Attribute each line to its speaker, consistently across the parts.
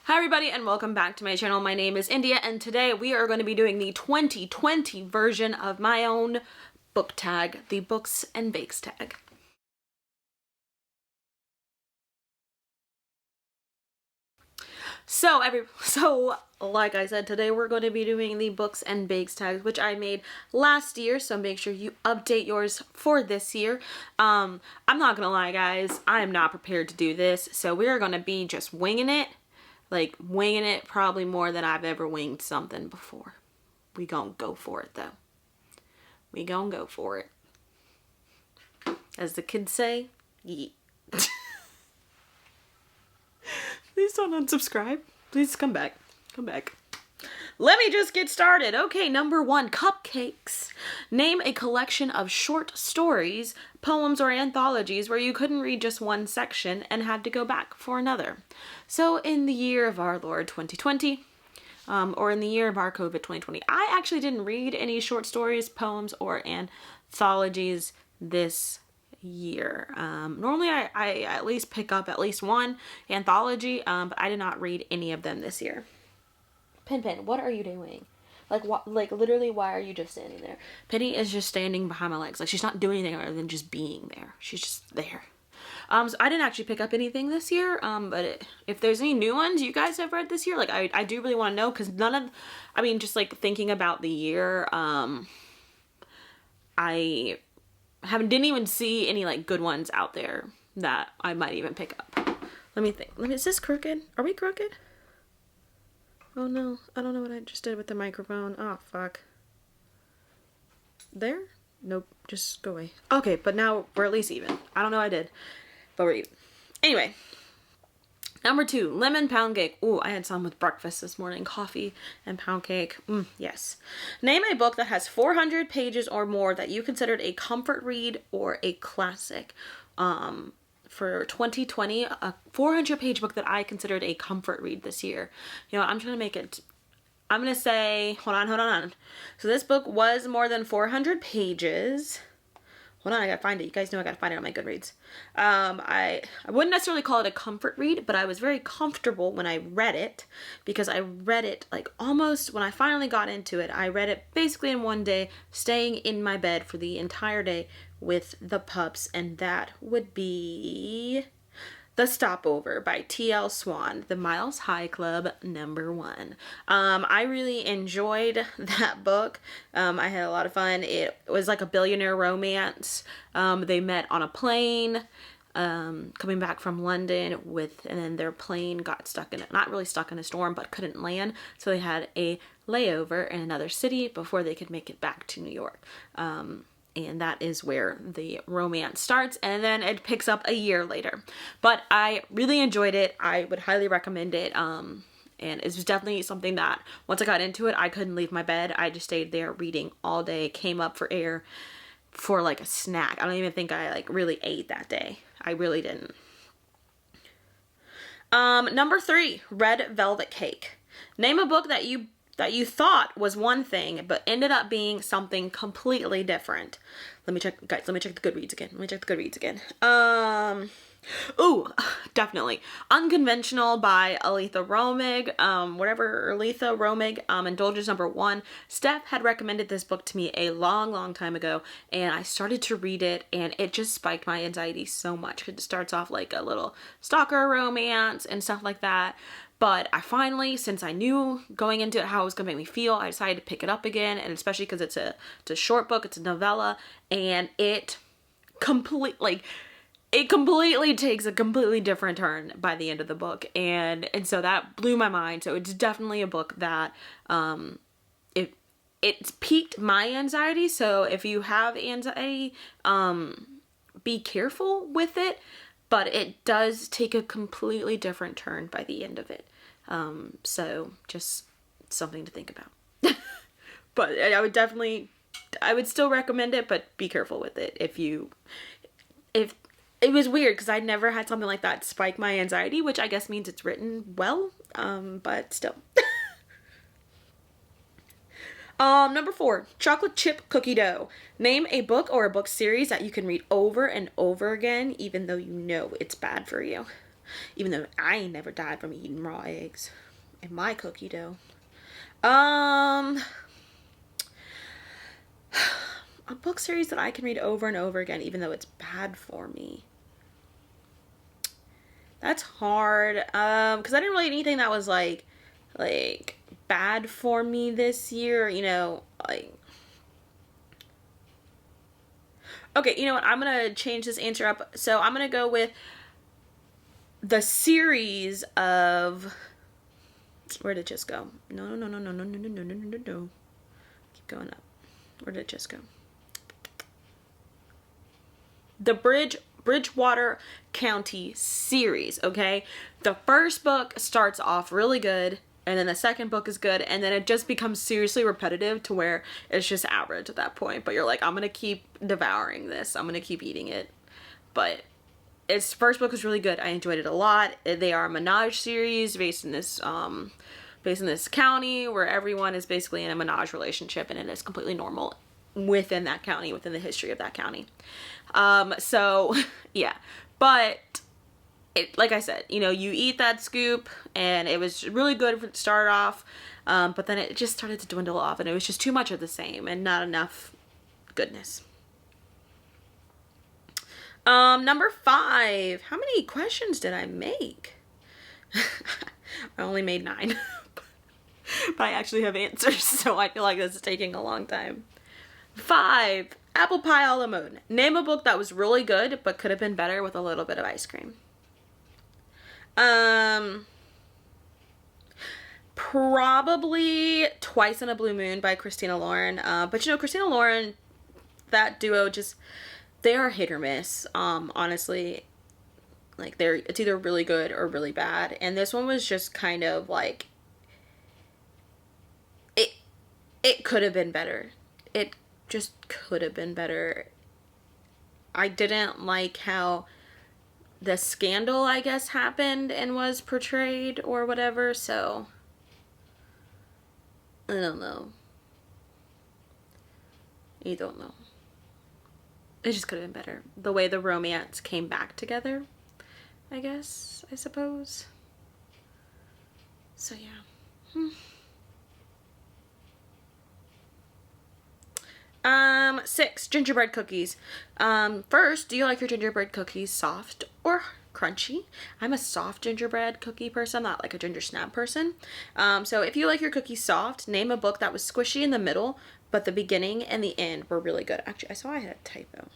Speaker 1: Hi everybody and welcome back to my channel. My name is India and today we are going to be doing the 2020 version of my own book tag, the Books and Bakes tag. So like I said, today we're going to be doing the Books and Bakes tags, which I made last year, so make sure you update yours for this year. I'm not gonna lie guys, I am not prepared to do this, so we're gonna be just winging it. Like, winging it probably more than I've ever winged something before. We gonna go for it, though. We gonna go for it. As the kids say, yeet. Please don't unsubscribe. Please come back. Come back. Let me just get started. Okay, number 1, Cupcakes. Name a collection of short stories, poems, or anthologies where you couldn't read just one section and had to go back for another. So in the year of our Lord 2020, or in the year of our COVID 2020, I actually didn't read any short stories, poems, or anthologies this year. Normally I at least pick up at least one anthology, but I did not read any of them this year. Pin, what are you doing? Like, what? Like, literally, why are you just standing there? Penny is just standing behind my legs. Like, she's not doing anything other than just being there. She's just there. So I didn't actually pick up anything this year. But if there's any new ones you guys have read this year, like, I do really want to know, because just like thinking about the year, I didn't even see any like good ones out there that I might even pick up. Let me think. Is this crooked? Are we crooked? Oh no, I don't know what I just did with the microphone. Oh, fuck. There? Nope, just go away. Okay, but now we're at least even. I don't know what I did, but we're even. Anyway, number 2, lemon pound cake. Ooh, I had some with breakfast this morning. Coffee and pound cake. Yes. Name a book that has 400 pages or more that you considered a comfort read or a classic. For 2020, a 400-page book that I considered a comfort read this year. You know, I'm trying to make it, I'm going to say, hold on. So this book was more than 400 pages. Hold on, I gotta find it. You guys know I gotta find it on my Goodreads. I wouldn't necessarily call it a comfort read, but I was very comfortable when I read it, because I read it like almost, when I finally got into it, I read it basically in one day, staying in my bed for the entire day with the pups, and that would be The Stopover by T.L. Swan, the Miles High Club #1. I really enjoyed that book. I had a lot of fun. It was like a billionaire romance. They met on a plane, coming back from London and then their plane got stuck not really stuck in a storm, but couldn't land. So they had a layover in another city before they could make it back to New York. And that is where the romance starts, and then it picks up a year later. But I really enjoyed it. I would highly recommend it. And it was definitely something that once I got into it, I couldn't leave my bed. I just stayed there reading all day, came up for air for like a snack. I don't even think I like really ate that day. I really didn't. Number 3, Red Velvet Cake. Name a book that you thought was one thing, but ended up being something completely different. Let me check, guys, let me check the Goodreads again. Ooh, definitely. Unconventional by Aletha Romig, Aletha Romig, Indulgence #1. Steph had recommended this book to me a long time ago, and I started to read it, and it just spiked my anxiety so much. It starts off like a little stalker romance and stuff like that. But I finally, since I knew going into it how it was gonna make me feel, I decided to pick it up again, and especially because it's a short book, it's a novella, and it completely takes a completely different turn by the end of the book, and so that blew my mind. So it's definitely a book that it's piqued my anxiety. So if you have anxiety, be careful with it. But it does take a completely different turn by the end of it. So just something to think about. But I would still recommend it, but be careful with it. If it was weird, because I'd never had something like that spike my anxiety, which I guess means it's written well, but still. Number 4, Chocolate Chip Cookie Dough. Name a book or a book series that you can read over and over again, even though you know it's bad for you. Even though I ain't never died from eating raw eggs in my cookie dough. A book series that I can read over and over again, even though it's bad for me. That's hard. Because I didn't really anything that was like bad for me this year, you know, like. Okay, you know what? I'm gonna change this answer up. So I'm gonna go with the series of. Where did it just go? No. Keep going up. Where did it just go? The Bridgewater County series, okay? The first book starts off really good, and then the second book is good, and then it just becomes seriously repetitive to where it's just average at that point. But you're like, I'm gonna keep devouring this. I'm gonna keep eating it. But its first book was really good. I enjoyed it a lot. They are a menage series based in this county where everyone is basically in a menage relationship, and it is completely normal within that county, within the history of that county. So yeah, but it, like I said, you know, you eat that scoop and it was really good to start off. But then it just started to dwindle off and it was just too much of the same and not enough goodness. Number 5, how many questions did I make? I only made 9, but I actually have answers. So I feel like this is taking a long time. 5, apple pie a la mode. Name a book that was really good, but could have been better with a little bit of ice cream. Probably Twice in a Blue Moon by Christina Lauren. But you know, Christina Lauren, that duo they are hit or miss. Honestly, like it's either really good or really bad. And this one was just kind of like, it could have been better. It just could have been better. I didn't like how the scandal, I guess, happened and was portrayed or whatever, so I don't know. You don't know. It just could have been better. The way the romance came back together, I guess, I suppose. So yeah. 6, gingerbread cookies. First, do you like your gingerbread cookies soft or crunchy? I'm a soft gingerbread cookie person, not like a ginger snap person. So if you like your cookies soft, name a book that was squishy in the middle, but the beginning and the end were really good. Actually, I saw I had a typo.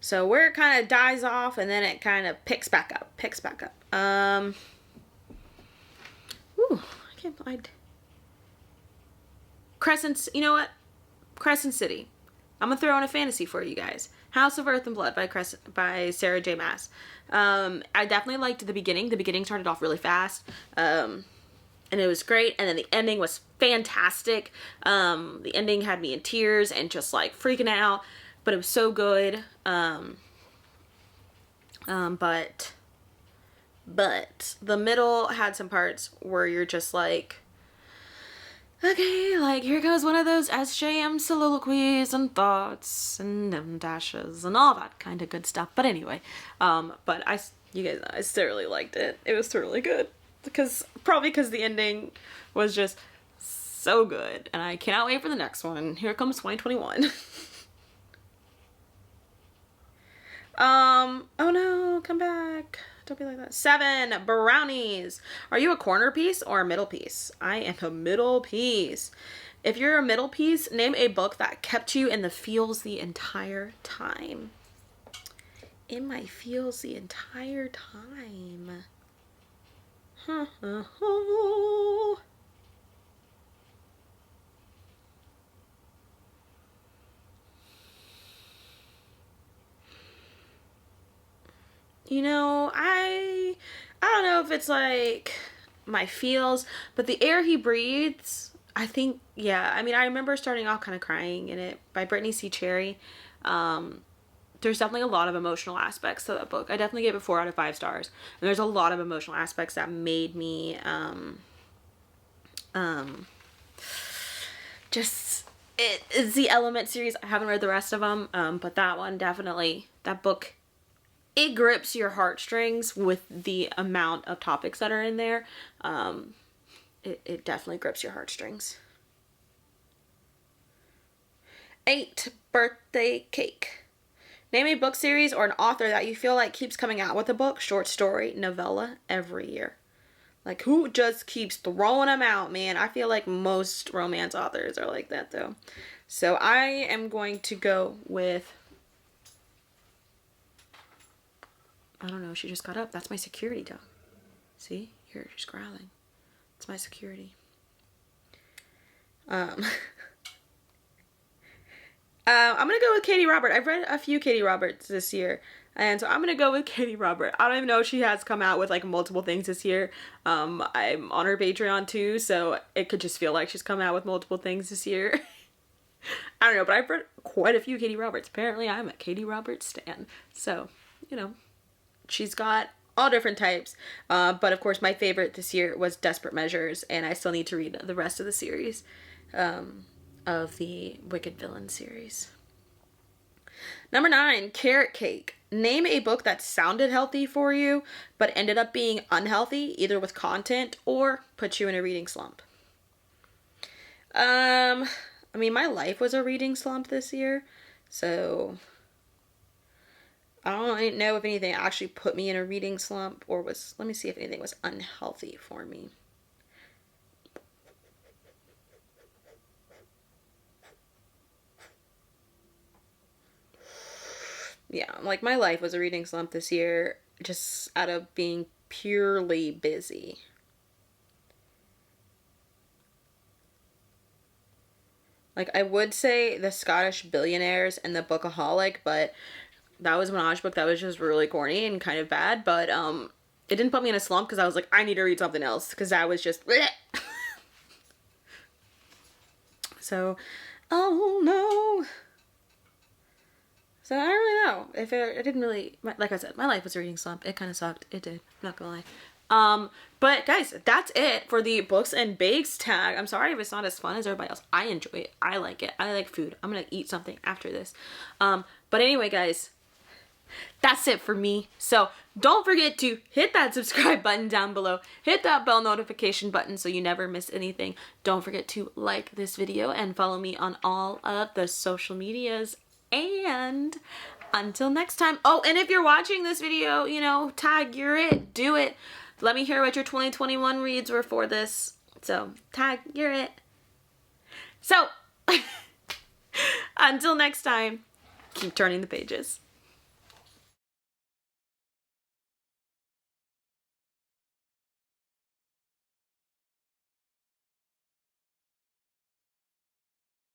Speaker 1: So where it kind of dies off and then it kind of picks back up. Ooh, I can't find. You know what? Crescent City. I'm gonna throw in a fantasy for you guys. House of Earth and Blood by Sarah J. Maas. I definitely liked the beginning. The beginning started off really fast. And it was great. And then the ending was fantastic. The ending had me in tears and just like freaking out. But it was so good. But the middle had some parts where you're just like, okay, like here goes one of those SJM soliloquies and thoughts and dashes and all that kind of good stuff. But anyway, but you guys know, I still really liked it. It was really good probably because the ending was just so good, and I cannot wait for the next one. Here comes 2021. Oh no, come back. Don't be like that. 7, Brownies. Are you a corner piece or a middle piece? I am a middle piece. If you're a middle piece, name a book that kept you in the feels the entire time. In my feels the entire time. You know, I don't know if it's like my feels, but The Air He Breathes, I think, yeah. I mean, I remember starting off kind of crying in it, by Brittany C. Cherry. There's definitely a lot of emotional aspects to that book. I definitely gave it 4 out of 5 stars. And there's a lot of emotional aspects that made me, just it's the Element series. I haven't read the rest of them, but that one definitely, that book, it grips your heartstrings with the amount of topics that are in there. It definitely grips your heartstrings. 8, birthday cake. Name a book series or an author that you feel like keeps coming out with a book, short story, novella every year. Like, who just keeps throwing them out, man? I feel like most romance authors are like that, though. So I am going to go with... I don't know, she just got up. That's my security dog. See? Here, she's growling. It's my security. I'm going to go with Katie Robert. I've read a few Katie Roberts this year. And so I'm going to go with Katie Robert. I don't even know if she has come out with like multiple things this year. I'm on her Patreon too, so it could just feel like she's come out with multiple things this year. I don't know, but I've read quite a few Katie Roberts. Apparently I'm a Katie Roberts stan. So, you know, she's got all different types. But of course my favorite this year was Desperate Measures, and I still need to read the rest of the series of the Wicked Villain series. Number 9, Carrot Cake. Name a book that sounded healthy for you, but ended up being unhealthy, either with content or put you in a reading slump. I mean, my life was a reading slump this year, so I don't know if anything actually put me in a reading slump or was, let me see if anything was unhealthy for me. Yeah, like my life was a reading slump this year, just out of being purely busy. Like, I would say The Scottish Billionaires and The Bookaholic, but that was a Minaj book that was just really corny and kind of bad, but it didn't put me in a slump because I was like, I need to read something else, because that was just bleh. So, oh no. So I don't really know if it didn't really, like I said, my life was a reading slump. It kind of sucked. It did. I'm not gonna lie. But guys, that's it for the books and bakes tag. I'm sorry if it's not as fun as everybody else. I enjoy it. I like it. I like food. I'm gonna eat something after this. But anyway, guys, that's it for me. So don't forget to hit that subscribe button down below. Hit that bell notification button so you never miss anything. Don't forget to like this video and follow me on all of the social medias. And until next time. Oh, and if you're watching this video, you know, tag you're it. Do it. Let me hear what your 2021 reads were for this. So tag you're it. So until next time, keep turning the pages.